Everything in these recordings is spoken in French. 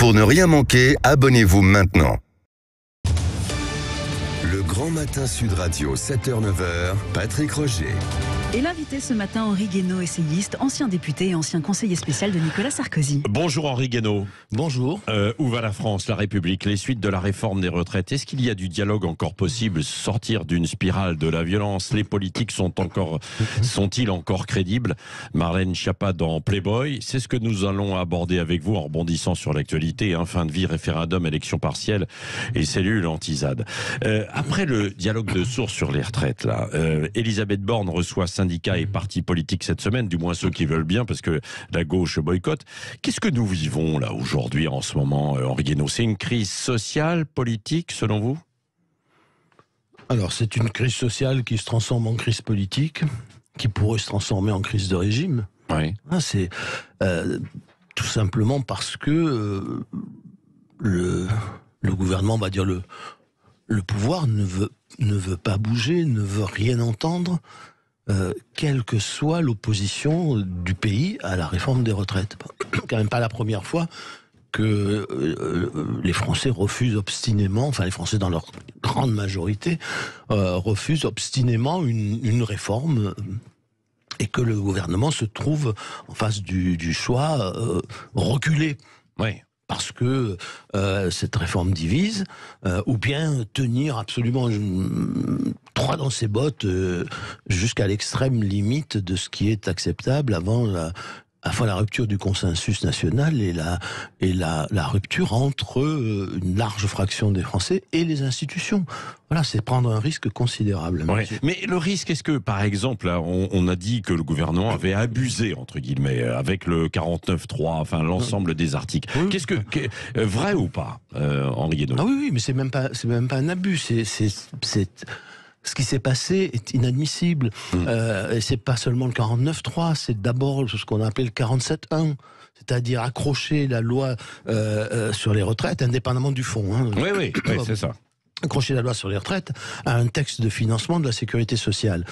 Pour ne rien manquer, abonnez-vous maintenant. Le Grand Matin Sud Radio, 7h-9h, Patrick Roger. Et l'invité ce matin, Henri Guénaud, essayiste, ancien député et ancien conseiller spécial de Nicolas Sarkozy. Bonjour Henri Guénaud. Bonjour. Où va la France, la République, les suites de la réforme des retraites? Est-ce qu'il y a du dialogue encore possible? Sortir d'une spirale de la violence? Les politiques sont-ils encore crédibles? Marlène Schiappa dans Playboy. C'est ce que nous allons aborder avec vous en rebondissant sur l'actualité. Fin de vie, référendum, élection partielle et cellules anti-ZAD. Après le dialogue de sourds sur les retraites, Elisabeth Borne reçoit syndicats et partis politiques cette semaine, du moins ceux qui veulent bien, parce que la gauche boycotte. Qu'est-ce que nous vivons là aujourd'hui, en ce moment, Henri Guénaud? C'est une crise sociale, politique, selon vous? Alors, c'est une crise sociale qui se transforme en crise politique, qui pourrait se transformer en crise de régime. Oui. C'est tout simplement parce que le gouvernement, on va dire le pouvoir ne veut pas bouger, ne veut rien entendre, quelle que soit l'opposition du pays à la réforme des retraites. Quand même pas la première fois que les Français refusent obstinément, enfin les Français dans leur grande majorité, refusent obstinément une réforme, et que le gouvernement se trouve en face du choix reculer. Oui. Parce que cette réforme divise, ou bien tenir absolument droit dans ses bottes jusqu'à l'extrême limite de ce qui est acceptable avant la rupture du consensus national et la rupture entre une large fraction des Français et les institutions. Voilà, c'est prendre un risque considérable. Ouais. Mais le risque, est-ce que, par exemple, là, on a dit que le gouvernement avait abusé, entre guillemets, avec le 49.3, enfin l'ensemble des articles. Oui. Qu'est-ce que vrai ou pas, Henri Guénaud? Ah oui, mais c'est même pas un abus. Ce qui s'est passé est inadmissible. Et c'est pas seulement le 49.3, c'est d'abord ce qu'on a appelé le 47.1. C'est-à-dire accrocher la loi sur les retraites, indépendamment du fond. Oui, c'est ça. Accrocher la loi sur les retraites à un texte de financement de la sécurité sociale,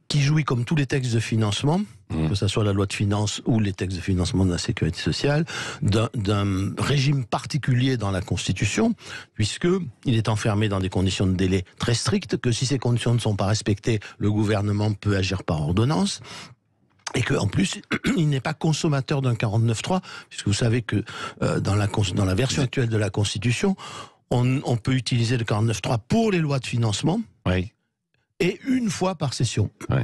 qui jouit comme tous les textes de financement, que ce soit la loi de finances ou les textes de financement de la sécurité sociale, d'un régime particulier dans la Constitution, puisqu'il est enfermé dans des conditions de délai très strictes, que si ces conditions ne sont pas respectées, le gouvernement peut agir par ordonnance. Et qu'en plus, il n'est pas consommateur d'un 49.3, puisque vous savez que dans la version actuelle de la Constitution, on peut utiliser le 49.3 pour les lois de financement, Oui. et une fois par session. Oui.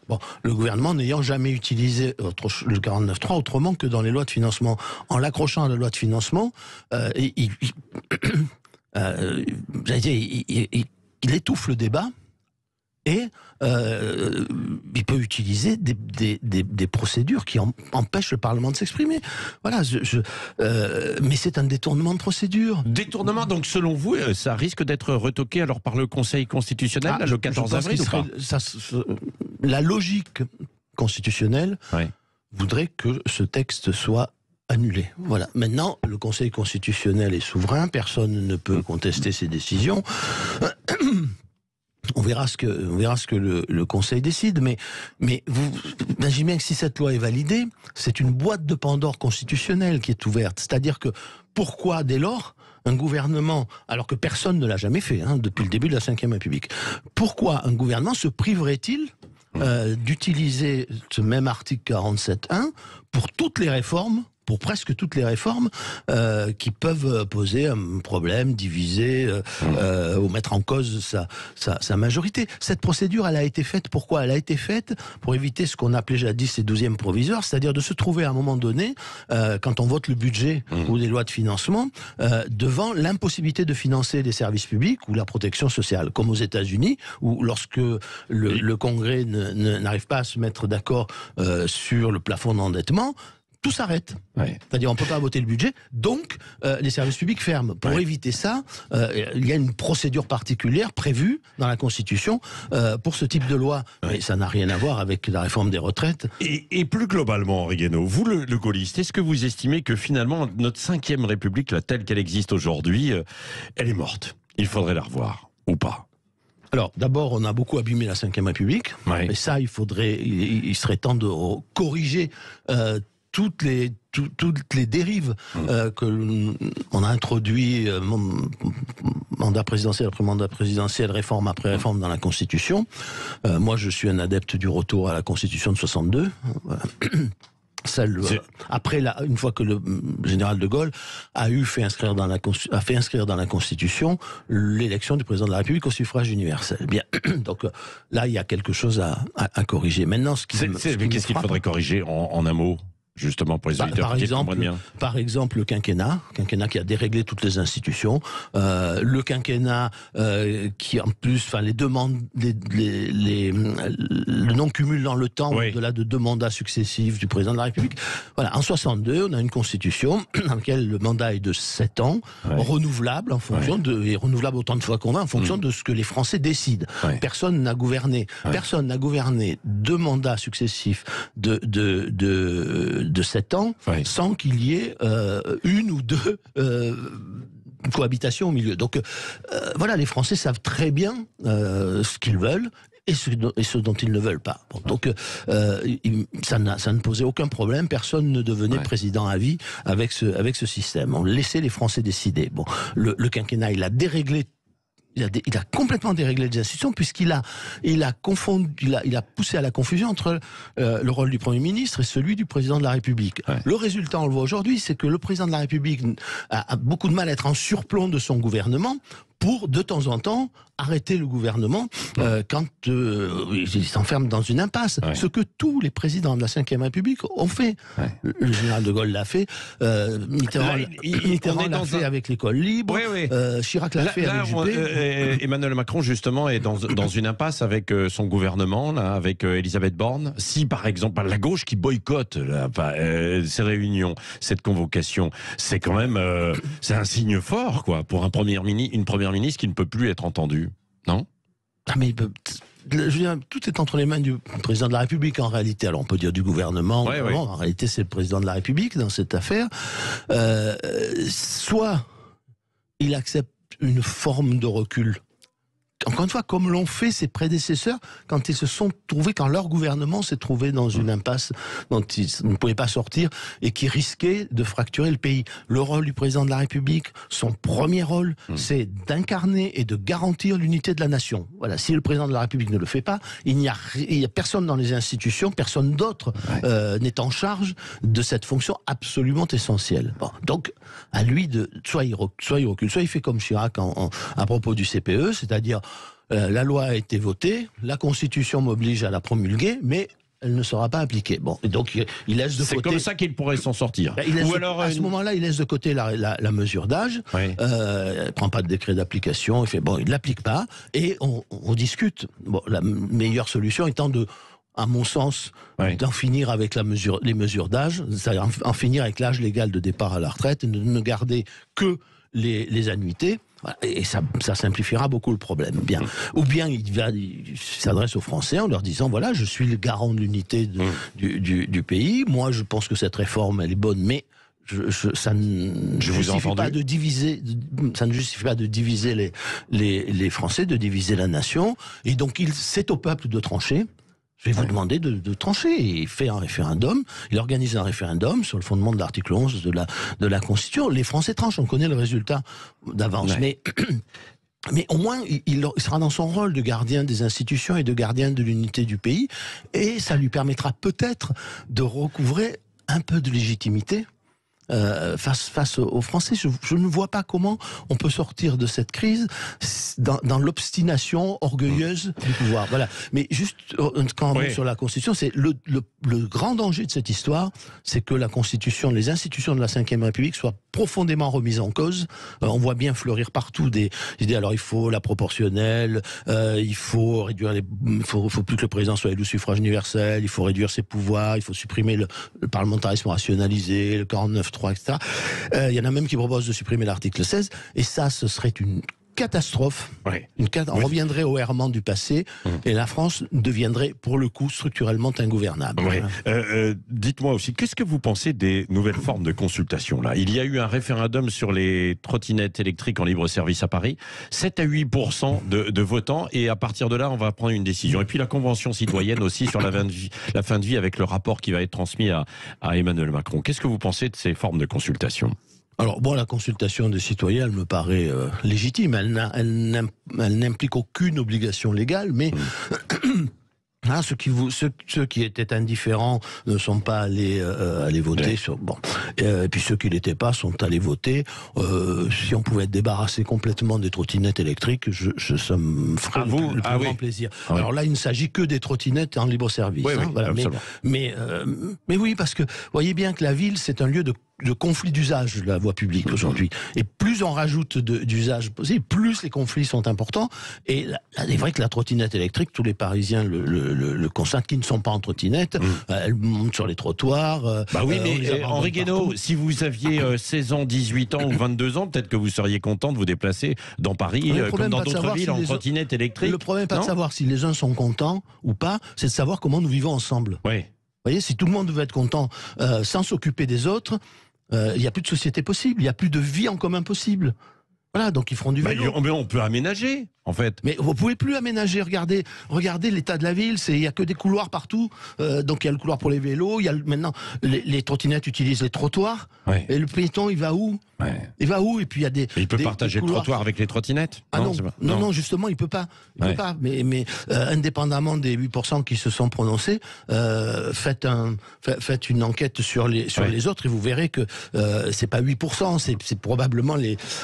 Bon, le gouvernement n'ayant jamais utilisé le 49.3 autrement que dans les lois de financement. En l'accrochant à la loi de financement, il étouffe le débat, et il peut utiliser des procédures qui empêchent le Parlement de s'exprimer. Voilà, mais c'est un détournement de procédure. Détournement, donc selon vous, ça risque d'être retoqué alors par le Conseil constitutionnel le 14 avril ou pas? La logique constitutionnelle voudrait que ce texte soit annulé. Voilà. Maintenant, le Conseil constitutionnel est souverain, personne ne peut contester ses décisions. On verra ce que le Conseil décide, mais vous imaginez bien que si cette loi est validée, c'est une boîte de Pandore constitutionnelle qui est ouverte. C'est-à-dire que pourquoi, dès lors, un gouvernement, alors que personne ne l'a jamais fait depuis le début de la Ve République, pourquoi un gouvernement se priverait-il d'utiliser ce même article 47.1 pour toutes les réformes, pour presque toutes les réformes qui peuvent poser un problème, diviser ou mettre en cause sa majorité. Cette procédure, elle a été faite pourquoi? Elle a été faite pour éviter ce qu'on appelait jadis les 12e proviseurs, c'est-à-dire de se trouver à un moment donné, quand on vote le budget ou les lois de financement, devant l'impossibilité de financer les services publics ou la protection sociale, comme aux États-Unis, où lorsque le Congrès n'arrive pas à se mettre d'accord sur le plafond d'endettement, tout s'arrête. C'est-à-dire on ne peut pas voter le budget, donc les services publics ferment. Pour éviter ça, il y a une procédure particulière prévue dans la Constitution pour ce type de loi. Mais ça n'a rien à voir avec la réforme des retraites. Et plus globalement, Henri Guénaud, vous le gaulliste, est-ce que vous estimez que finalement notre 5e République, telle qu'elle existe aujourd'hui, elle est morte? Il faudrait la revoir, ou pas? Alors, d'abord, on a beaucoup abîmé la Ve République. Et ça, il serait temps de corriger tous toutes les dérives que on a introduit mandat présidentiel après mandat présidentiel, réforme après réforme dans la Constitution. Moi, je suis un adepte du retour à la Constitution de 62. Voilà. Après, une fois que le général de Gaulle a fait inscrire dans la Constitution l'élection du président de la République au suffrage universel. Bien, donc là, il y a quelque chose à corriger. Maintenant, qu'est-ce qu'il faudrait corriger en un mot? Justement, pour les auditeurs qui comprennent bien. Par exemple, le quinquennat qui a déréglé toutes les institutions, le quinquennat qui en plus, enfin les demandes, le non-cumul dans le temps, au-delà de 2 mandats successifs du président de la République. Voilà, en 62, on a une constitution dans laquelle le mandat est de 7 ans, renouvelable en fonction et renouvelable autant de fois qu'on va en fonction de ce que les Français décident. Personne n'a gouverné, 2 mandats successifs de 7 ans sans qu'il y ait une ou 2 cohabitations au milieu. Donc voilà, les Français savent très bien ce qu'ils veulent et ce dont ils ne veulent pas. Bon, donc ça ne posait aucun problème, personne ne devenait président à vie avec ce système. On laissait les Français décider. Bon, le quinquennat, il a déréglé. Il a complètement déréglé les institutions puisqu'il a poussé à la confusion entre le rôle du Premier ministre et celui du Président de la République. Le résultat, on le voit aujourd'hui, c'est que le Président de la République a beaucoup de mal à être en surplomb de son gouvernement pour, de temps en temps, arrêter le gouvernement quand il s'enferme dans une impasse. Ce que tous les présidents de la Ve République ont fait. Le général de Gaulle l'a fait, Mitterrand l'a fait avec l'école libre, Chirac l'a fait avec Juppé. Emmanuel Macron, justement, est dans une impasse avec son gouvernement, là, avec Elisabeth Borne. Si, par exemple, la gauche qui boycotte ces réunions, cette convocation, c'est quand même c'est un signe fort, quoi, pour une première ministre qui ne peut plus être entendue, non? Mais je veux dire, tout est entre les mains du président de la République en réalité. Alors on peut dire du gouvernement, en réalité c'est le président de la République dans cette affaire. Soit il accepte une forme de recul, encore une fois, comme l'ont fait ses prédécesseurs quand quand leur gouvernement s'est trouvé dans une impasse dont ils ne pouvaient pas sortir et qui risquait de fracturer le pays. Le rôle du président de la République, son premier rôle, c'est d'incarner et de garantir l'unité de la nation. Voilà. Si le président de la République ne le fait pas, il y a personne dans les institutions, personne d'autre n'est en charge de cette fonction absolument essentielle. Bon. Donc, à lui soit il recule, soit il fait comme Chirac à propos du CPE, c'est-à-dire la loi a été votée, la Constitution m'oblige à la promulguer, mais elle ne sera pas appliquée. Bon, et donc il laisse de côté. C'est comme ça qu'il pourrait s'en sortir. À ce moment-là, il laisse de côté la mesure d'âge. Il prend pas de décret d'application. Il ne l'applique pas, et on discute. Bon, la meilleure solution étant à mon sens, d'en finir avec les mesures d'âge, c'est-à-dire en finir avec l'âge légal de départ à la retraite, et de ne garder que les annuités. Et ça simplifiera beaucoup le problème. Bien. Ou bien il s'adresse aux Français en leur disant, voilà, je suis le garant de l'unité du pays. Moi, je pense que cette réforme, elle est bonne, mais ça ne justifie pas de diviser les Français, de diviser la nation. Et donc, c'est au peuple de trancher. Je vais vous demander de trancher. Et il fait un référendum. Il organise un référendum sur le fondement de l'article 11 de la Constitution. Les Français tranchent. On connaît le résultat d'avance. Mais au moins, il sera dans son rôle de gardien des institutions et de gardien de l'unité du pays. Et ça lui permettra peut-être de recouvrer un peu de légitimité face aux Français. Je ne vois pas comment on peut sortir de cette crise dans l'obstination orgueilleuse du pouvoir. Voilà. Mais juste quand on sur la Constitution, c'est le grand danger de cette histoire, c'est que la Constitution, les institutions de la Ve République soient profondément remises en cause. On voit bien fleurir partout des idées. Alors il faut la proportionnelle, il faut réduire il faut plus que le président soit élu au suffrage universel, il faut réduire ses pouvoirs, il faut supprimer le parlementarisme rationalisé, le 49.3, etc. Il y en a même qui proposent de supprimer l'article 16, et ça, ce serait une catastrophe. Ouais. On reviendrait au errement du passé et la France deviendrait, pour le coup, structurellement ingouvernable. Ouais. Dites-moi aussi, qu'est-ce que vous pensez des nouvelles formes de consultation là ? Il y a eu un référendum sur les trottinettes électriques en libre service à Paris, 7 à 8% de votants, et à partir de là, on va prendre une décision. Et puis la Convention citoyenne aussi sur la fin de vie avec le rapport qui va être transmis à Emmanuel Macron. Qu'est-ce que vous pensez de ces formes de consultation ? Alors, bon, la consultation des citoyens, elle me paraît légitime. Elle n'implique aucune obligation légale, mais hein, ceux qui étaient indifférents ne sont pas allés voter. Et puis ceux qui n'étaient pas sont allés voter. Si on pouvait être débarrassé complètement des trottinettes électriques, ça me ferait le plus grand plaisir. Oui. Alors là, il ne s'agit que des trottinettes en libre service. Oui, voilà. Mais oui, parce que vous voyez bien que la ville, c'est un lieu de conflit d'usage de la voie publique aujourd'hui. Et plus on rajoute d'usages possibles, plus les conflits sont importants. Et là, il est vrai que la trottinette électrique, tous les Parisiens le constatent, qui ne sont pas en trottinette, elles montent sur les trottoirs. Oui, mais Henri Guénaud, si vous aviez 16 ans, 18 ans ou 22 ans, peut-être que vous seriez content de vous déplacer dans Paris, comme dans d'autres villes, en trottinette électrique. Le problème n'est pas de savoir si les uns sont contents ou pas, c'est de savoir comment nous vivons ensemble. Oui. Vous voyez, si tout le monde veut être content sans s'occuper des autres, il n'y a plus de société possible, il n'y a plus de vie en commun possible. Voilà, donc ils feront du vélo. Mais on peut aménager, en fait. Mais vous pouvez plus aménager. Regardez l'état de la ville. Il y a que des couloirs partout. Donc il y a le couloir pour les vélos. Il y a maintenant les trottinettes utilisent les trottoirs. Ouais. Et le piéton, il va où ? Il va où ? Et puis il y a des. Et il peut partager le trottoir avec les trottinettes ? Ah non, justement, il peut pas. Il peut pas. Mais indépendamment des 8% qui se sont prononcés, faites une enquête sur les autres et vous verrez que c'est pas 8%, c'est probablement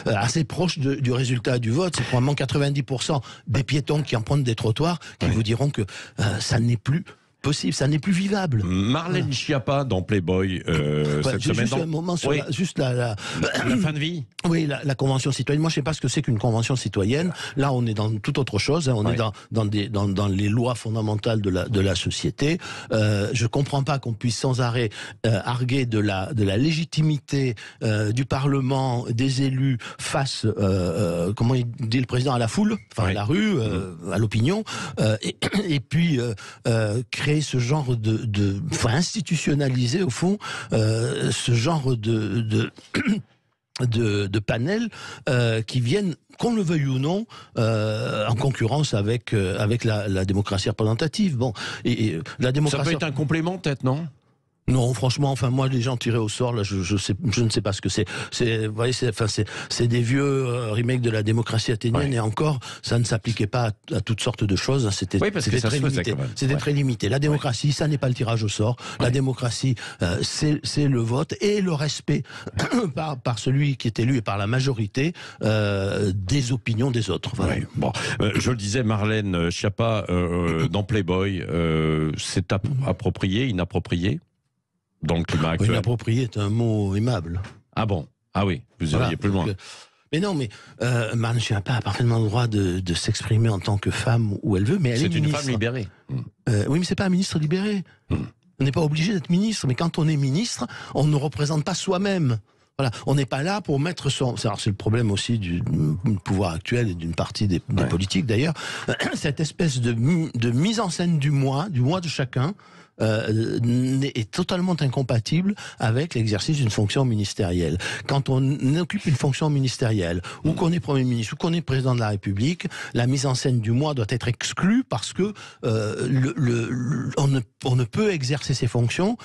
assez proche du résultat du vote. C'est probablement 90% des piétons qui empruntent des trottoirs qui vous diront que ça n'est plus possible, ça n'est plus vivable. Marlène Schiappa dans Playboy cette semaine. Juste un moment sur la fin de vie. Oui, la convention citoyenne. Moi, je ne sais pas ce que c'est qu'une convention citoyenne. Là, on est dans toute autre chose. Hein. On est dans les lois fondamentales de la société. Je comprends pas qu'on puisse sans arrêt arguer de la légitimité du Parlement, des élus face, comment il dit le président, à la foule, enfin à la rue, à l'opinion, et puis créer ce genre institutionnaliser au fond ce genre de panels qui viennent, qu'on le veuille ou non, en concurrence avec la démocratie représentative. Bon, et la démocratie. Ça peut être un complément, peut-être, non ? Non, franchement, enfin moi, les gens tirés au sort, là, je ne sais pas ce que c'est. Vous voyez, c'est des vieux remakes de la démocratie athénienne, et encore, ça ne s'appliquait pas à toutes sortes de choses. C'était très limité. C'était très limité. La démocratie, ça n'est pas le tirage au sort. La démocratie, c'est le vote et le respect par celui qui est élu et par la majorité des opinions des autres. Voilà. Oui, bon, je le disais, Marlène Schiappa dans Playboy, c'est approprié, inapproprié? Dans le climat actuel. Inapproprié est un mot aimable. Ah bon ? Ah oui, vous iriez plus loin. Mais non, mais Marlène Schiappa a parfaitement le droit de s'exprimer en tant que femme où elle veut, mais elle est ministre. C'est une femme libérée. Oui, mais c'est pas un ministre libéré. On n'est pas obligé d'être ministre, mais quand on est ministre, on ne représente pas soi-même. Voilà, on n'est pas là pour mettre son. Alors c'est le problème aussi du pouvoir actuel et d'une partie des politiques d'ailleurs. Cette espèce de mise en scène du moi de chacun. Est totalement incompatible avec l'exercice d'une fonction ministérielle. Quand on occupe une fonction ministérielle, ou qu'on est Premier ministre, ou qu'on est Président de la République, la mise en scène du moi doit être exclue parce que on ne peut exercer ses fonctions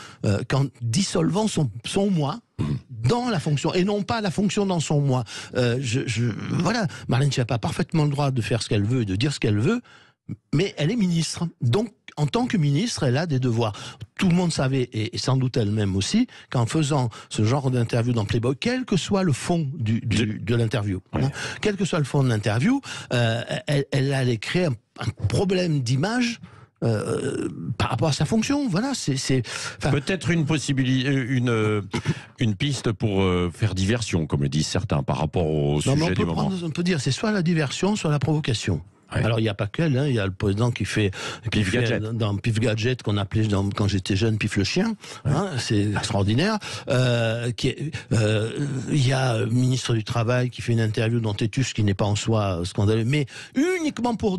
qu'en dissolvant son moi dans la fonction, et non pas la fonction dans son moi. Voilà, Marlène Schiappa a parfaitement le droit de faire ce qu'elle veut et de dire ce qu'elle veut, mais elle est ministre. Donc, en tant que ministre, elle a des devoirs. Tout le monde savait, et sans doute elle-même aussi, qu'en faisant ce genre d'interview dans Playboy, quel que soit le fond de l'interview, quel que soit le fond de l'interview, elle allait créer un problème d'image par rapport à sa fonction. Voilà, peut-être une possibilité, une piste pour faire diversion, comme le disent certains, par rapport au sujet du moment. On peut dire, c'est soit la diversion, soit la provocation. Ouais. Alors il n'y a pas qu'elle, hein, il y a le président qui fait dans Pif Gadget, qu'on appelait quand j'étais jeune Pif le chien, hein, c'est extraordinaire. Il y a le ministre du Travail qui fait une interview dans Tétus qui n'est pas en soi scandaleux, mais uniquement pour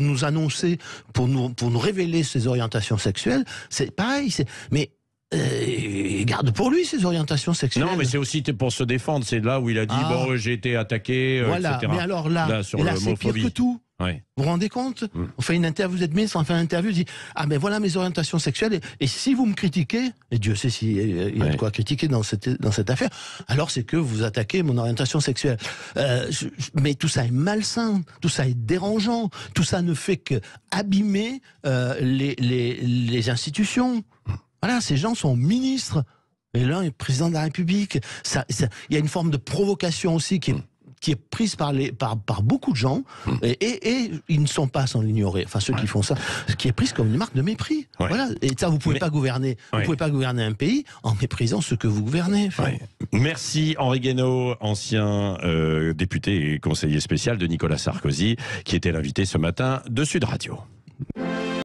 nous annoncer, pour nous révéler ses orientations sexuelles. C'est pareil, mais garde pour lui ses orientations sexuelles. Non, mais c'est aussi pour se défendre. C'est là où il a dit bon, j'ai été attaqué, voilà. etc. Mais alors là sur c'est pire que tout. Ouais. Vous vous rendez compte? On fait une interview, vous êtes ministre, on fait une interview, dit ah ben voilà mes orientations sexuelles et si vous me critiquez, et Dieu sait s'il y a de quoi critiquer dans cette affaire, alors c'est que vous attaquez mon orientation sexuelle. Mais tout ça est malsain, tout ça est dérangeant, tout ça ne fait que abîmer les institutions. Voilà, ces gens sont ministres et l'un est président de la République. Il y a une forme de provocation aussi qui est prise par beaucoup de gens, et ils ne sont pas sans l'ignorer, enfin ceux qui font ça, qui est prise comme une marque de mépris. Ouais. Voilà. Et ça, vous pouvez pas gouverner. Vous pouvez pas gouverner un pays en méprisant ceux que vous gouvernez. Enfin. Merci Henri Guénaud, ancien député et conseiller spécial de Nicolas Sarkozy, qui était l'invité ce matin de Sud Radio.